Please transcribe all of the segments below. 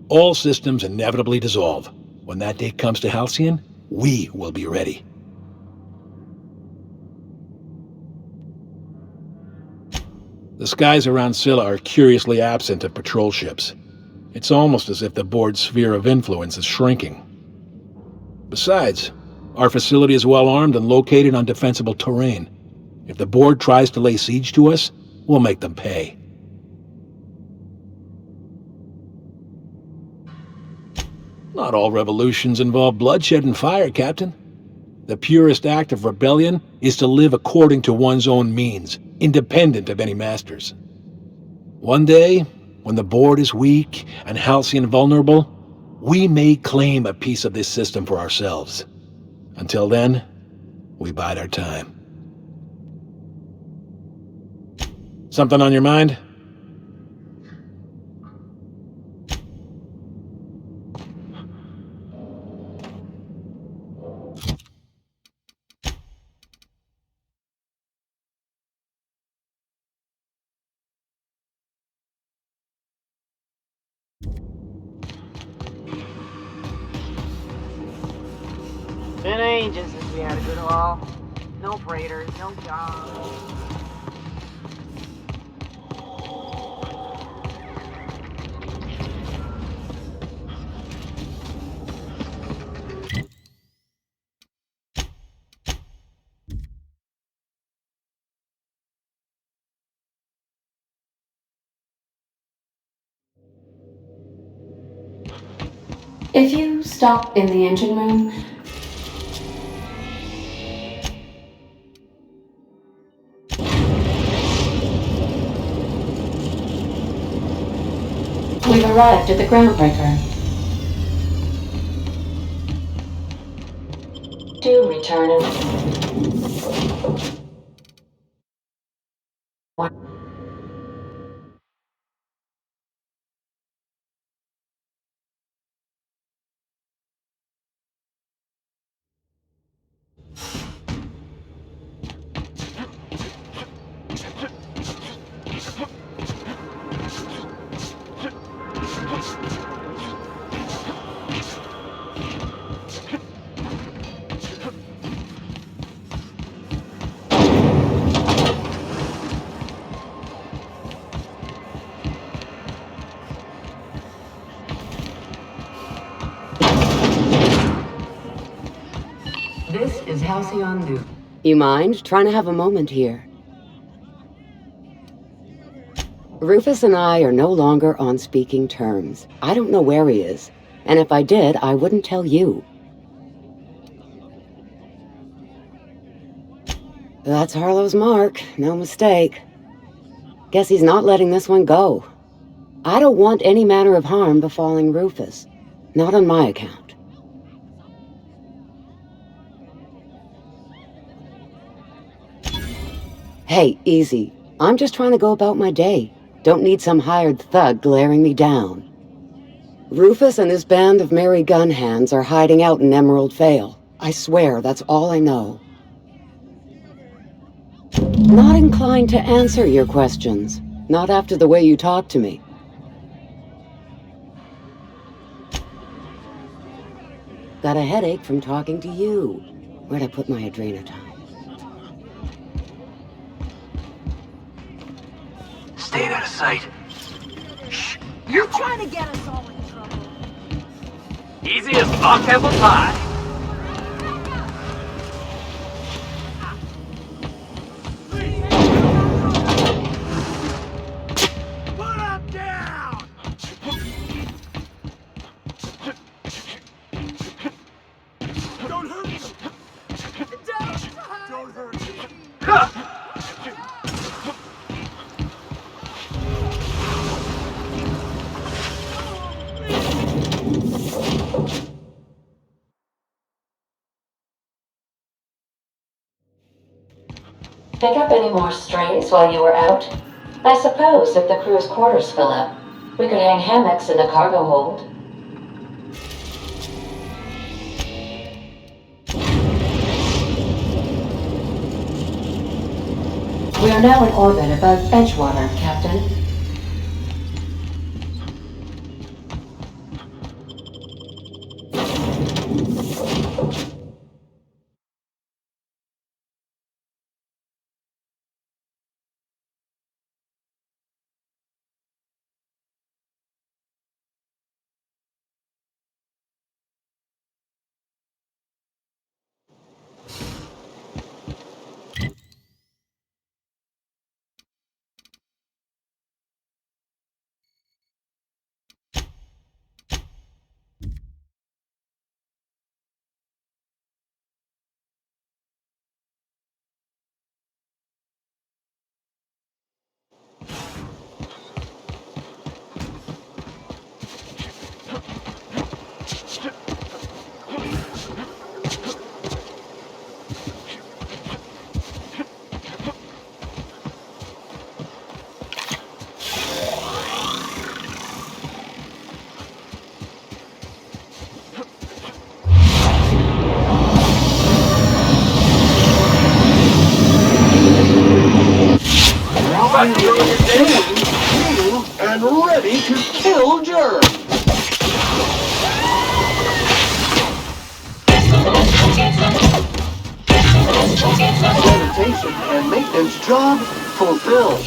All systems inevitably dissolve. When that day comes to Halcyon, we will be ready. The skies around Scylla are curiously absent of patrol ships. It's almost as if the board's sphere of influence is shrinking. Besides, our facility is well armed and located on defensible terrain. If the board tries to lay siege to us, we'll make them pay. Not all revolutions involve bloodshed and fire, Captain. The purest act of rebellion is to live according to one's own means, independent of any masters. One day, when the board is weak and Halcyon vulnerable, we may claim a piece of this system for ourselves. Until then, we bide our time. Something on your mind? Been ages since we had a good haul. No freighters, no jobs. If you stop in the engine room, we've arrived at the groundbreaker. Do return in... This is Halcyon New. You mind trying to have a moment here? Rufus and I are no longer on speaking terms. I don't know where he is, and if I did, I wouldn't tell you. That's Harlow's mark, no mistake. Guess he's not letting this one go. I don't want any manner of harm befalling Rufus. Not on my account. Hey, easy. I'm just trying to go about my day. Don't need some hired thug glaring me down. Rufus and his band of merry gun hands are hiding out in Emerald Vale. I swear that's all I know. Not inclined to answer your questions. Not after the way you talk to me. Got a headache from talking to you. Where'd I put my Adrenotime? Stay out of sight. Shh. You're trying to get us all in trouble. Easy as fuck apple pie. Put him down! Don't hurt him! Don't hurt him! Pick up any more strays while you were out? I suppose if the crew's quarters fill up, we could hang hammocks in the cargo hold. We are now in orbit above Edgewater, Captain. And ready to kill germs. Sanitation and maintenance job fulfilled.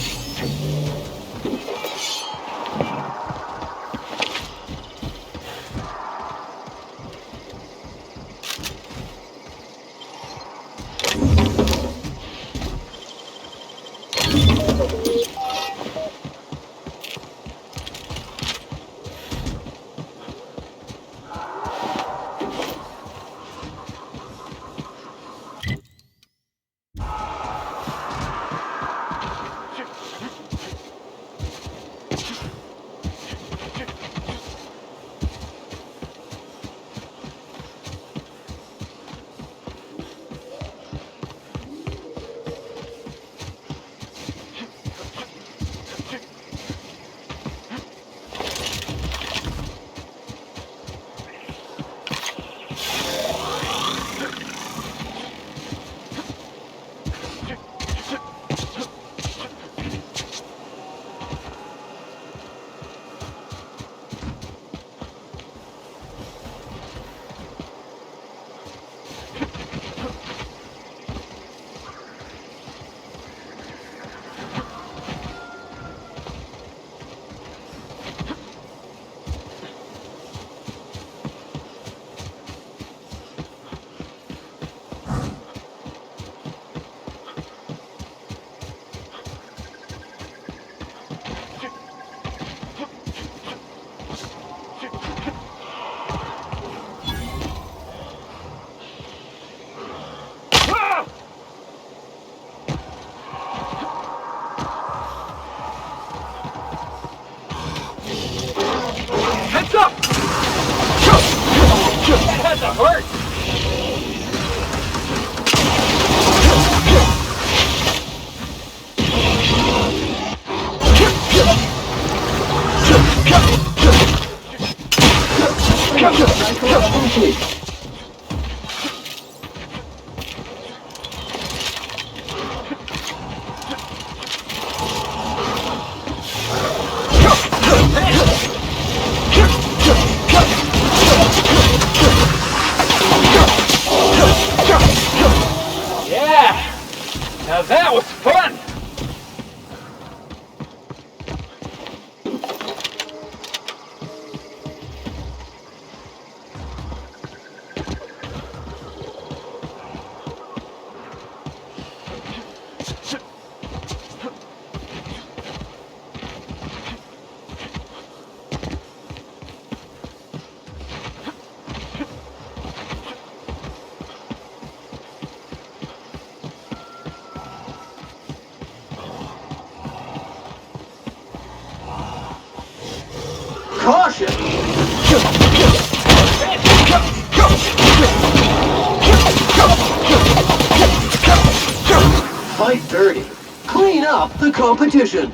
Heads up! That has to hurt! Yeah! Now that was fun! Caution! Fight dirty. Clean up the competition.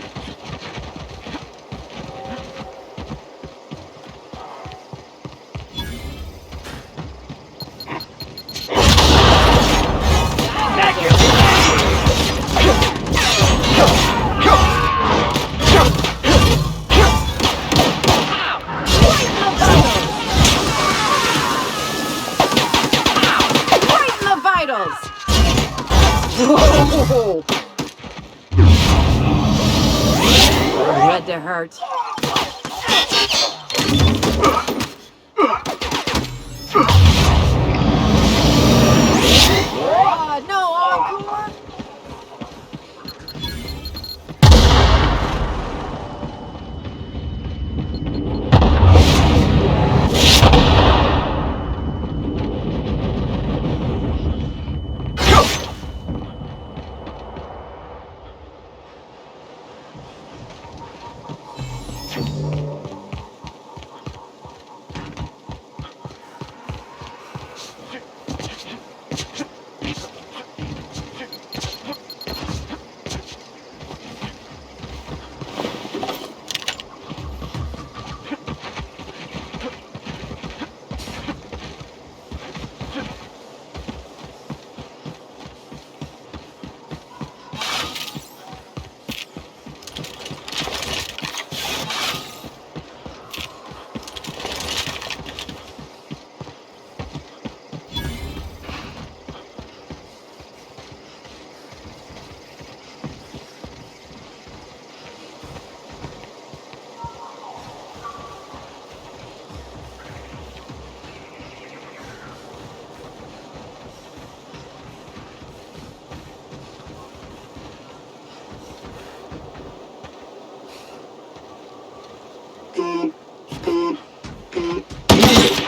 Had to hurt. No encore!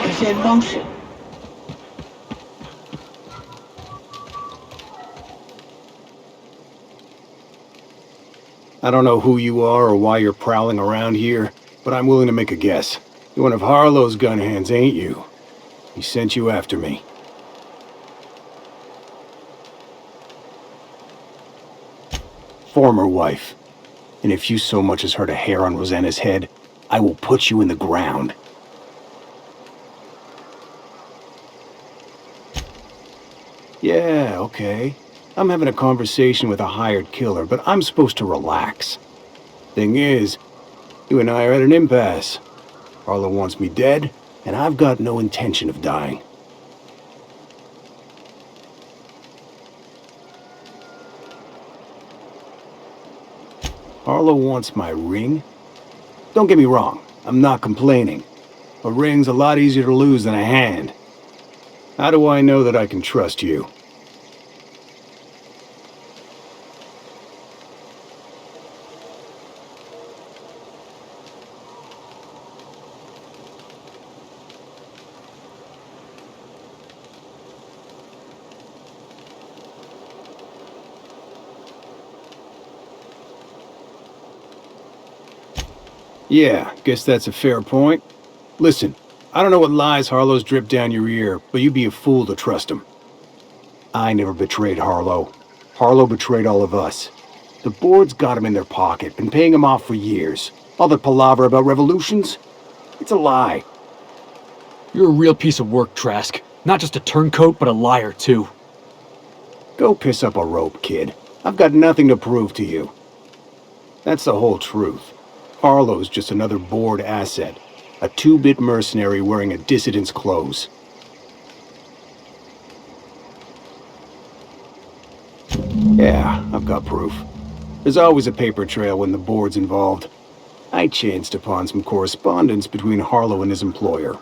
Is in motion. I don't know who you are or why you're prowling around here, but I'm willing to make a guess. You're one of Harlow's gun hands, ain't you? He sent you after me. Former wife. And if you so much as hurt a hair on Rosanna's head, I will put you in the ground. Yeah, okay. I'm having a conversation with a hired killer, but I'm supposed to relax. Thing is, you and I are at an impasse. Harlow wants me dead, and I've got no intention of dying. Harlow wants my ring? Don't get me wrong, I'm not complaining. A ring's a lot easier to lose than a hand. How do I know that I can trust you? Yeah, guess that's a fair point. Listen, I don't know what lies Harlow's dripped down your ear, but you'd be a fool to trust him. I never betrayed Harlow. Harlow betrayed all of us. The board's got him in their pocket, been paying him off for years. All that palaver about revolutions? It's a lie. You're a real piece of work, Trask. Not just a turncoat, but a liar, too. Go piss up a rope, kid. I've got nothing to prove to you. That's the whole truth. Harlow's just another board asset. A two-bit mercenary wearing a dissident's clothes. Yeah, I've got proof. There's always a paper trail when the board's involved. I chanced upon some correspondence between Harlow and his employer.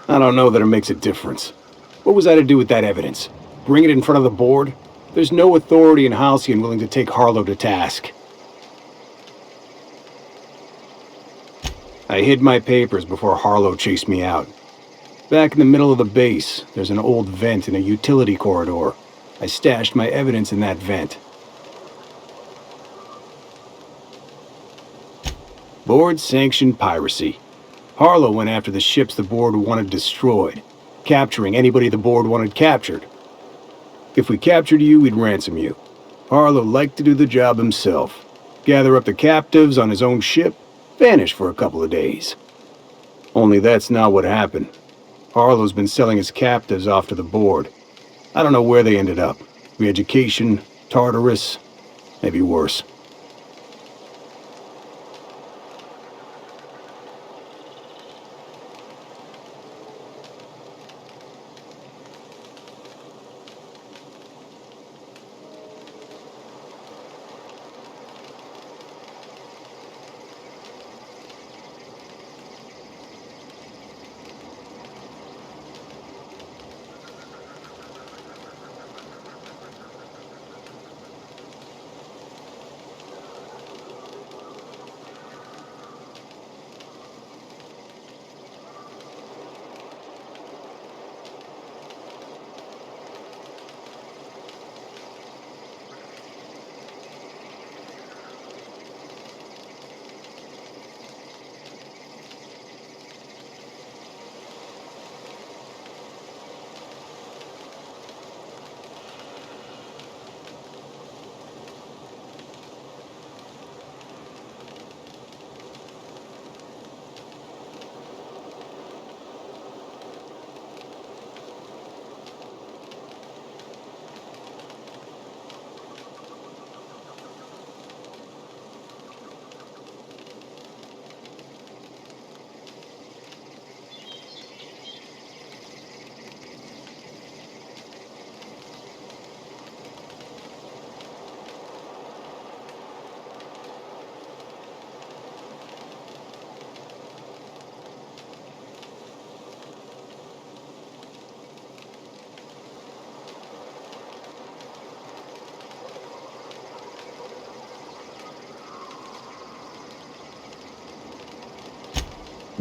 I don't know that it makes a difference. What was I to do with that evidence? Bring it in front of the board? There's no authority in Halcyon willing to take Harlow to task. I hid my papers before Harlow chased me out. Back in the middle of the base, there's an old vent in a utility corridor. I stashed my evidence in that vent. Board-sanctioned piracy. Harlow went after the ships the board wanted destroyed, capturing anybody the board wanted captured. If we captured you, we'd ransom you. Harlow liked to do the job himself. Gather up the captives on his own ship, vanish for a couple of days. Only that's not what happened. Harlow's been selling his captives off to the board. I don't know where they ended up. Re-education, Tartarus, maybe worse.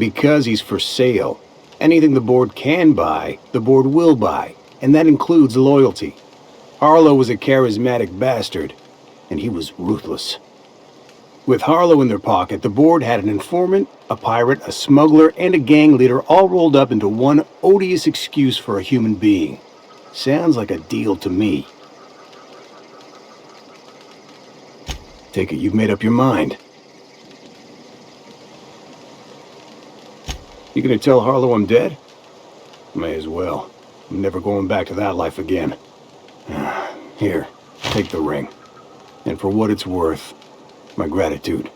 Because he's for sale. Anything the board can buy, the board will buy, and that includes loyalty. Harlow was a charismatic bastard, and he was ruthless. With Harlow in their pocket, the board had an informant, a pirate, a smuggler, and a gang leader all rolled up into one odious excuse for a human being. Sounds like a deal to me. Take it you've made up your mind. You gonna tell Harlow I'm dead? May as well. I'm never going back to that life again. Here, take the ring. And for what it's worth, my gratitude.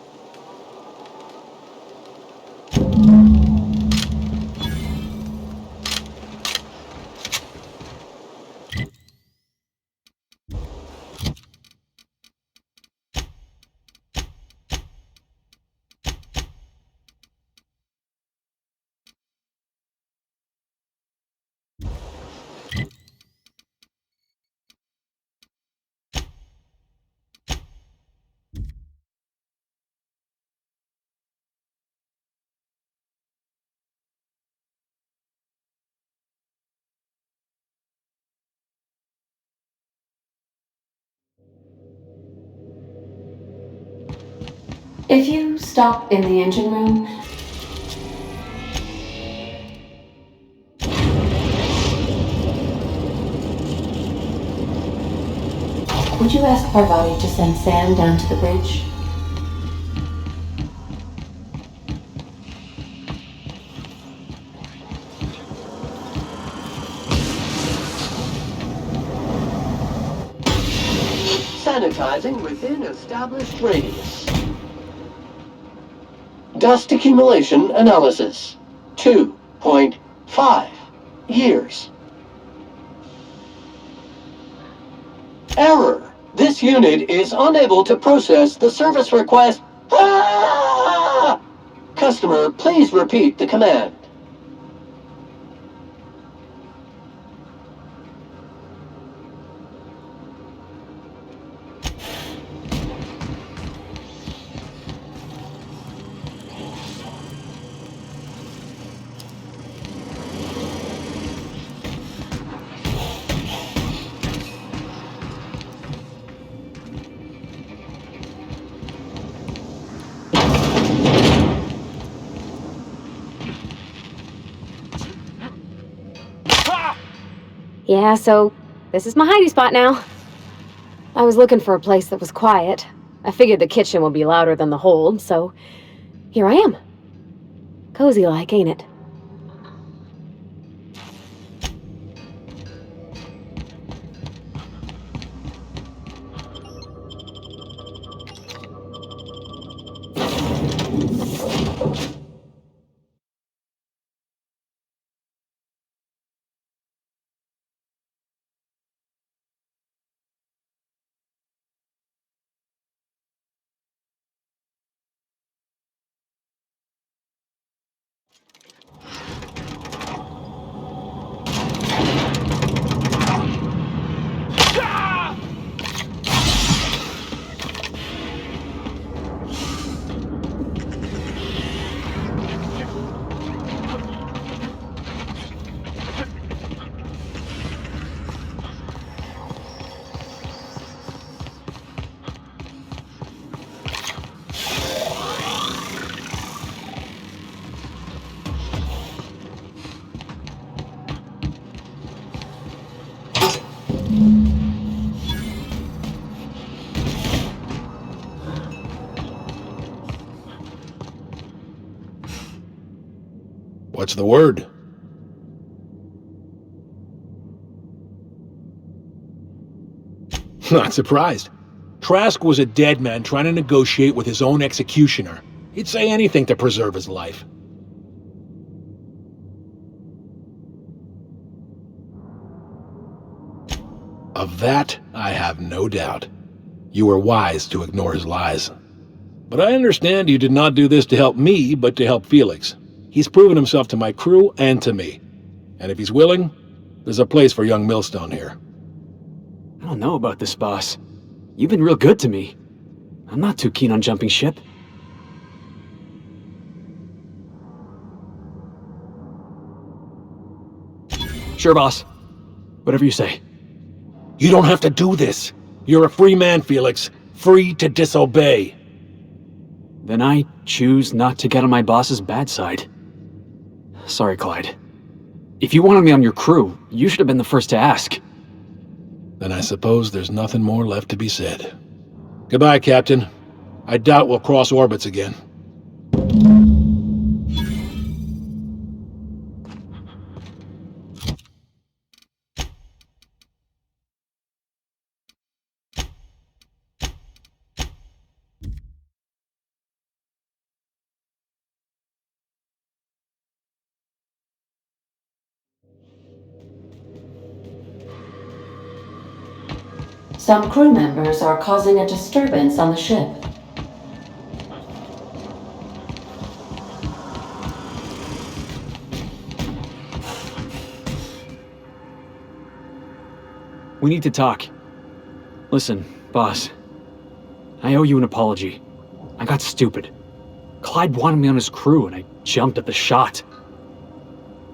If you stop in the engine room... Would you ask Parvati to send Sam down to the bridge? Sanitizing within established radius. Dust accumulation analysis. 2.5 years. Error. This unit is unable to process the service request. Ah! Customer, please repeat the command. Yeah, so this is my hidey spot now. I was looking for a place that was quiet. I figured the kitchen would be louder than the hold, so here I am. Cozy like, ain't it? What's the word? Not surprised. Trask was a dead man trying to negotiate with his own executioner. He'd say anything to preserve his life. Of that, I have no doubt. You were wise to ignore his lies. But I understand you did not do this to help me, but to help Felix. He's proven himself to my crew and to me. And if he's willing, there's a place for young Millstone here. I don't know about this, boss. You've been real good to me. I'm not too keen on jumping ship. Sure, boss. Whatever you say. You don't have to do this. You're a free man, Felix. Free to disobey. Then I choose not to get on my boss's bad side. Sorry, Clyde. If you wanted me on your crew, you should have been the first to ask. Then I suppose there's nothing more left to be said. Goodbye, Captain. I doubt we'll cross orbits again. Some crew members are causing a disturbance on the ship. We need to talk. Listen, boss. I owe you an apology. I got stupid. Clyde wanted me on his crew, and I jumped at the shot.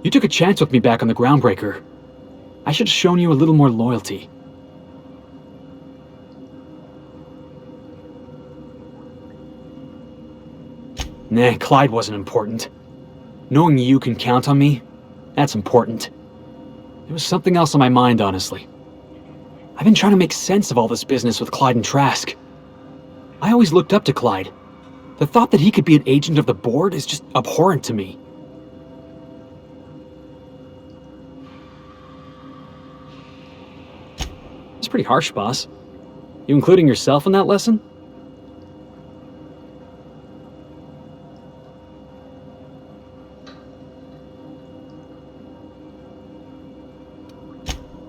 You took a chance with me back on the Groundbreaker. I should have shown you a little more loyalty. Nah, Clyde wasn't important. Knowing you can count on me, that's important. There was something else on my mind, honestly. I've been trying to make sense of all this business with Clyde and Trask. I always looked up to Clyde. The thought that he could be an agent of the board is just abhorrent to me. It's pretty harsh, boss. You including yourself in that lesson?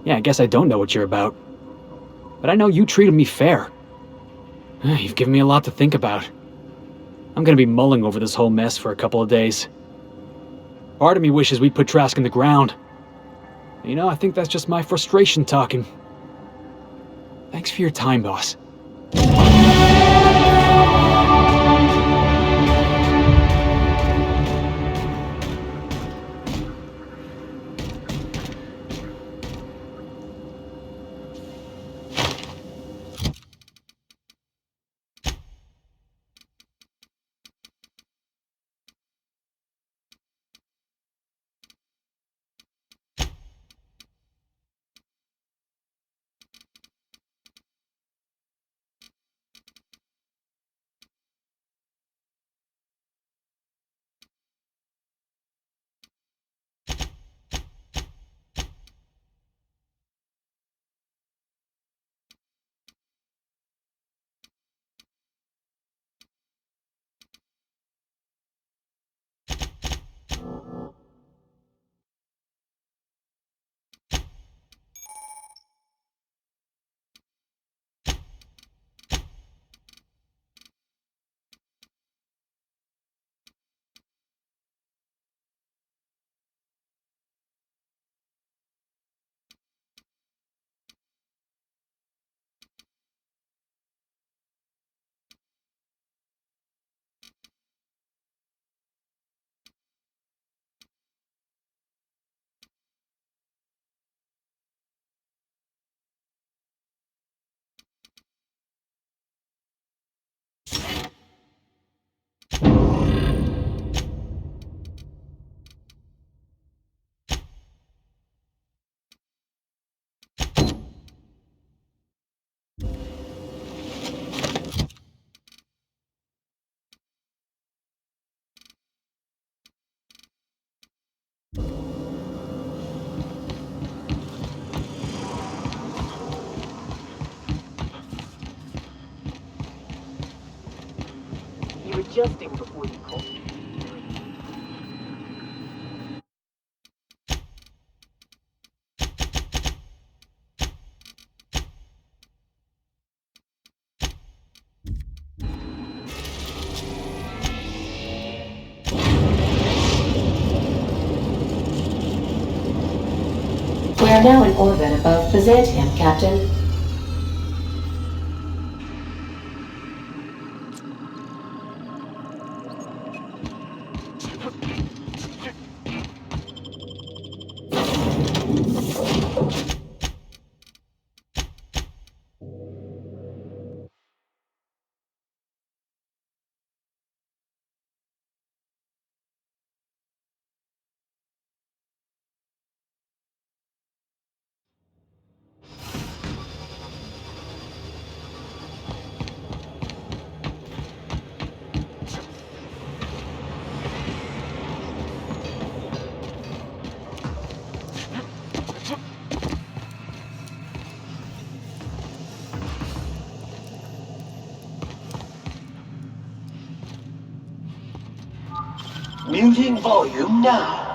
Yeah, I guess I don't know what you're about. But I know you treated me fair. You've given me a lot to think about. I'm gonna be mulling over this whole mess for a couple of days. Part of me wishes we'd put Trask in the ground. You know, I think that's just my frustration talking. Thanks for your time, boss. You're adjusting before you call. We are now in orbit above Byzantium, Captain. Changing volume now.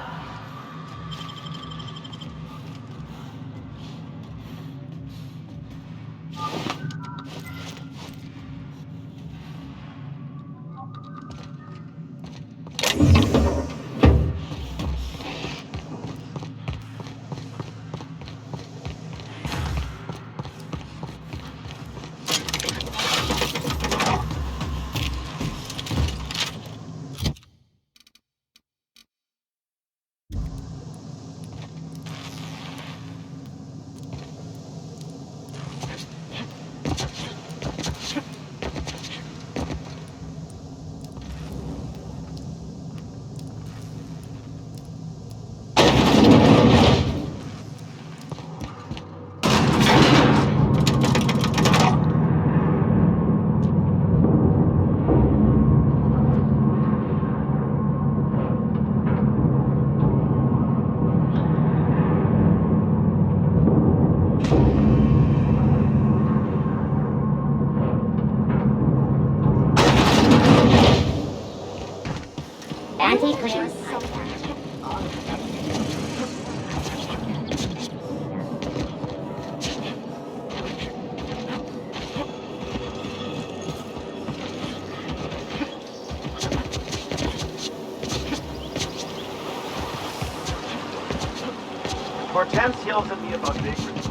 Hortense yells at me about Baker's.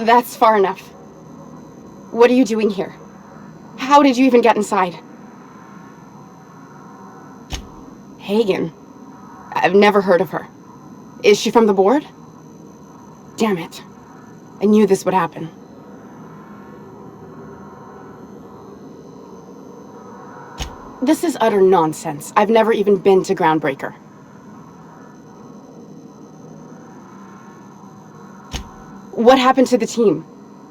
That's far enough. What are you doing here? How did you even get inside? Hagen? I've never heard of her. Is she from the board? Damn it. I knew this would happen. This is utter nonsense. I've never even been to Groundbreaker. What happened to the team?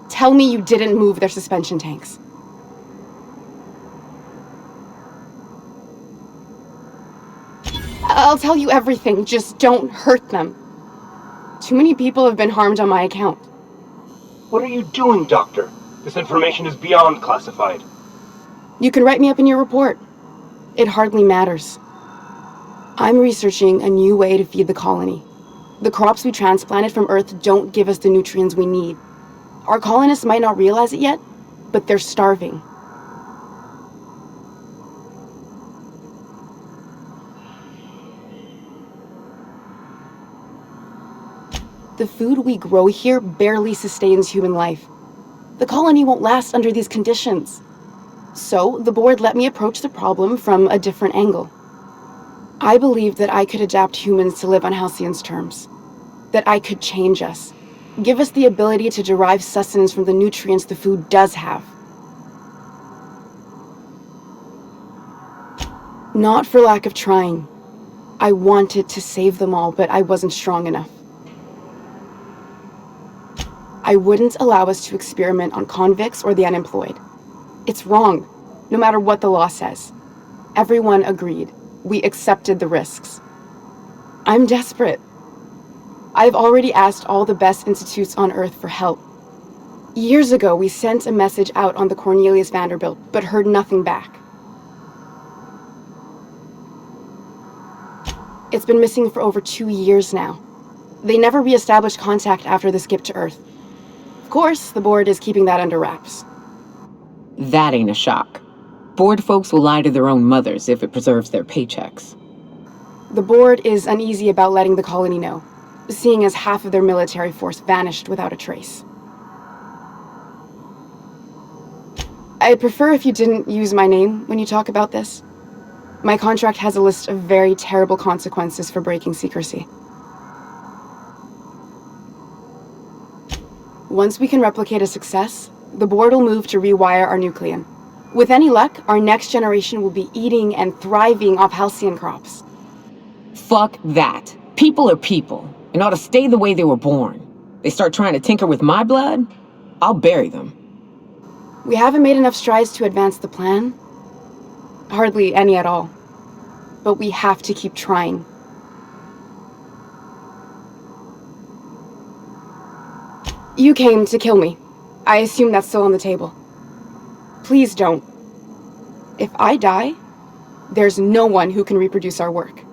Tell me you didn't move their suspension tanks. I'll tell you everything, just don't hurt them. Too many people have been harmed on my account. What are you doing, Doctor? This information is beyond classified. You can write me up in your report. It hardly matters. I'm researching a new way to feed the colony. The crops we transplanted from Earth don't give us the nutrients we need. Our colonists might not realize it yet, but they're starving. The food we grow here barely sustains human life. The colony won't last under these conditions. So, the board let me approach the problem from a different angle. I believed that I could adapt humans to live on Halcyon's terms. That I could change us. Give us the ability to derive sustenance from the nutrients the food does have. Not for lack of trying. I wanted to save them all, but I wasn't strong enough. I wouldn't allow us to experiment on convicts or the unemployed. It's wrong, no matter what the law says. Everyone agreed. We accepted the risks. I'm desperate. I've already asked all the best institutes on Earth for help. Years ago, we sent a message out on the Cornelius Vanderbilt, but heard nothing back. It's been missing for over 2 years now. They never re-established contact after the skip to Earth. Of course, the board is keeping that under wraps. That ain't a shock. Board folks will lie to their own mothers if it preserves their paychecks. The board is uneasy about letting the colony know, seeing as half of their military force vanished without a trace. I'd prefer if you didn't use my name when you talk about this. My contract has a list of very terrible consequences for breaking secrecy. Once we can replicate a success, the board will move to rewire our nucleon. With any luck, our next generation will be eating and thriving off halcyon crops. Fuck that. People are people, and ought to stay the way they were born. They start trying to tinker with my blood, I'll bury them. We haven't made enough strides to advance the plan. Hardly any at all. But we have to keep trying. You came to kill me. I assume that's still on the table. Please don't. If I die, there's no one who can reproduce our work.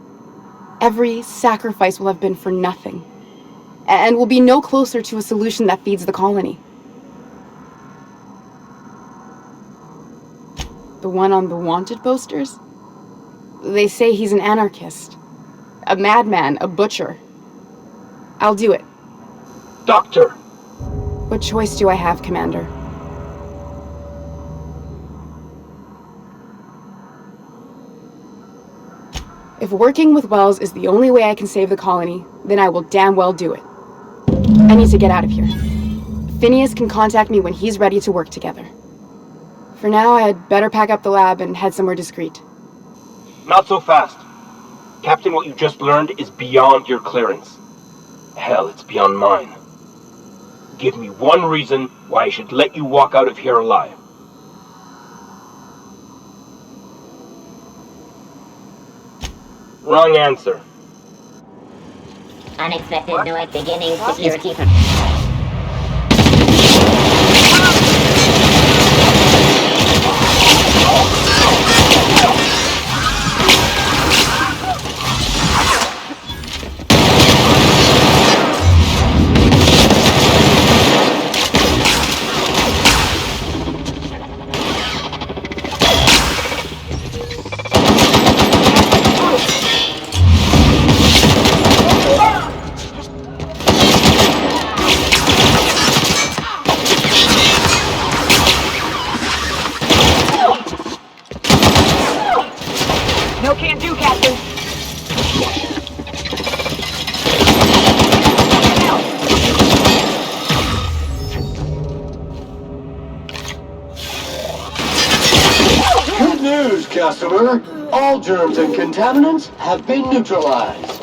Every sacrifice will have been for nothing. And we'll be no closer to a solution that feeds the colony. The one on the wanted posters? They say he's an anarchist. A madman, a butcher. I'll do it. Doctor! What choice do I have, Commander? If working with Wells is the only way I can save the colony, then I will damn well do it. I need to get out of here. Phineas can contact me when he's ready to work together. For now, I had better pack up the lab and head somewhere discreet. Not so fast. Captain, what you just learned is beyond your clearance. Hell, it's beyond mine. Give me one reason why I should let you walk out of here alive. Wrong answer. Unexpected noise beginning security. No can do, Captain. Good news, customer. All germs and contaminants have been neutralized.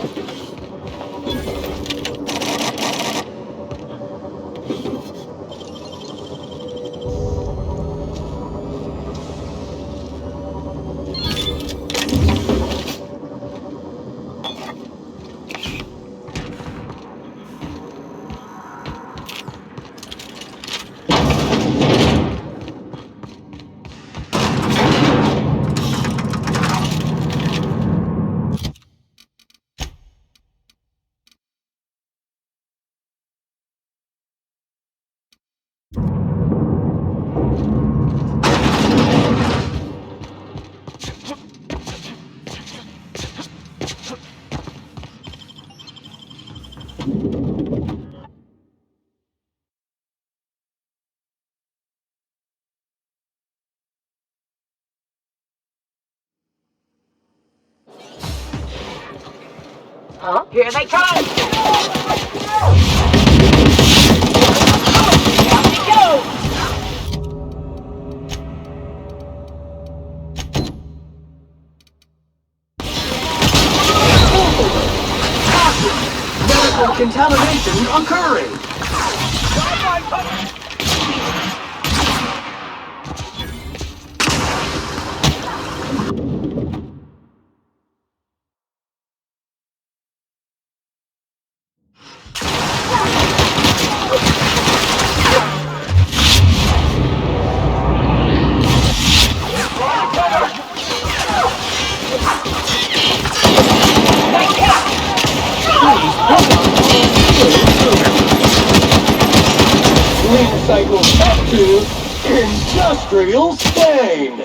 Huh? Here they come! Down we go! Medical contamination occurring. Clean cycle back to industrial stain.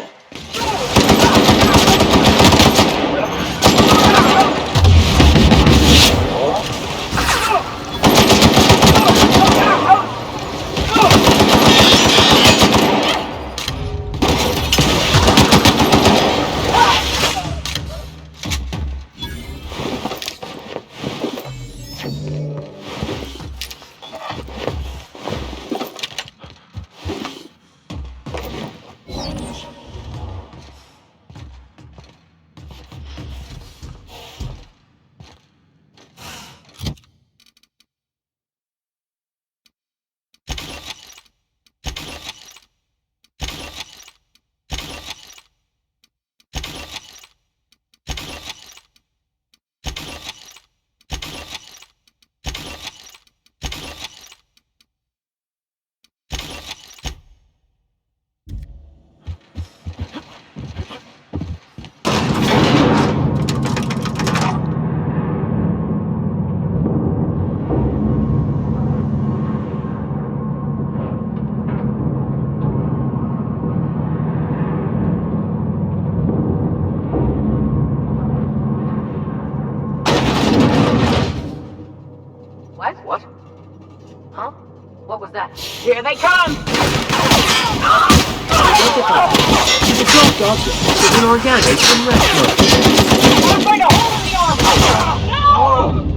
What? What? Huh? What was that? Here they come! She's a ghost object. She's an organic from restaurant. I'm going to hold the armor! No!